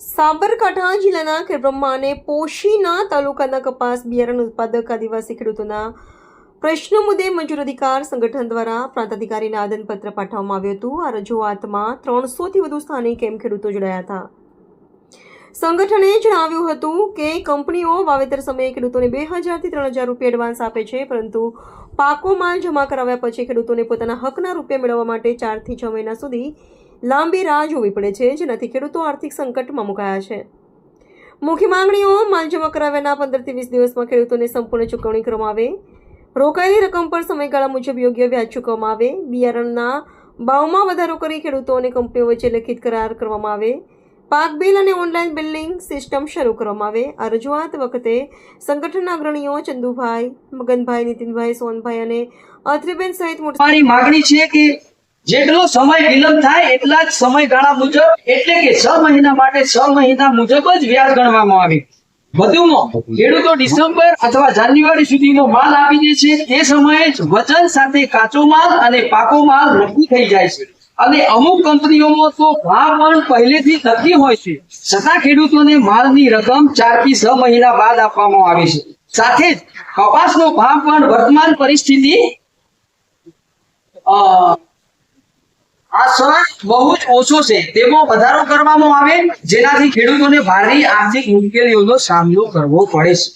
સાબરકાંઠા જિલ્લાના ખેડબ્રહ્મા અને પોશીના તાલુકાના કપાસ બિયારણ ઉત્પાદક આદિવાસી ખેડૂતોના પ્રશ્નો મુદ્દે મજૂર અધિકાર સંગઠન દ્વારા પ્રાંત અધિકારીને આવેદનપત્ર પાઠવવામાં આવ્યું હતું। આ રજૂઆતમાં 300થી વધુ સ્થાનિક ખેડૂતો જોડાયા હતા। સંગઠને જણાવ્યું હતું કે કંપનીઓ વાવેતર સમયે ખેડૂતોને 2000 થી 3000 રૂપિયા એડવાન્સ આપે છે, પરંતુ પાકો માલ જમા કરાવ્યા પછી ખેડૂતોને પોતાના હકના રૂપિયા મેળવવા માટે 4 થી 6 મહિના સુધી લાંબી રાહ જોવી પડે છે, જેનાથી ખેડૂતો આર્થિક સંકટમાં મુકાયા છે। મુખ્ય માંગણીઓ: માલ જમા કરાવ્યાના 15 થી 20 દિવસમાં ખેડૂતોને સંપૂર્ણ ચૂકવણી કરવામાં આવે, રોકાયેલી રકમ પર સમયગાળા મુજબ યોગ્ય વ્યાજ ચૂકવવામાં આવે, બિયારણના ભાવમાં વધારો કરી ખેડૂતો અને કંપનીઓ વચ્ચે લેખિત કરાર કરવામાં આવે, પાક બિલ અને ઓનલાઈન બિલિંગ સિસ્ટમ શરૂ કરવામાં આવે। આ રજૂઆત વખતે સંગઠનના અગ્રણીઓ ચંદુભાઈ, મગનભાઈ, નીતિનભાઈ, સોનભાઈ અને અથરીબેન સહિત મોટી માંગણી છે કે જેટલો સમય વિલંબ થાય એટલા જ સમયગાળા મુજબ, એટલે કે 6 મહિના માટે 6 મહિના મુજબ જ વ્યાજ ગણવામાં આવે। વધુમાં ખેડૂતો ડિસેમ્બર અથવા જાન્યુઆરી સુધીનો માલ આપી દે છે, તે સમયે જ વજન સાથે કાચો માલ અને પાકો માલ નક્કી થઈ જાય છે, અને અમુક કંપનીઓમાં તો ભાવ પણ પહેલેથી નક્કી હોય છે, છતાં ખેડૂતોને માલની રકમ 4 થી 6 મહિના બાદ આપવામાં આવે છે। સાથે જ કપાસનો ભાવ પણ વર્તમાન પરિસ્થિતિ આ સમય બહુ જ ઓછો છે, તેમાં વધારો કરવામાં આવે, જેનાથી ખેડૂતોને ભારે આર્થિક મુશ્કેલીઓનો સામનો કરવો પડે છે।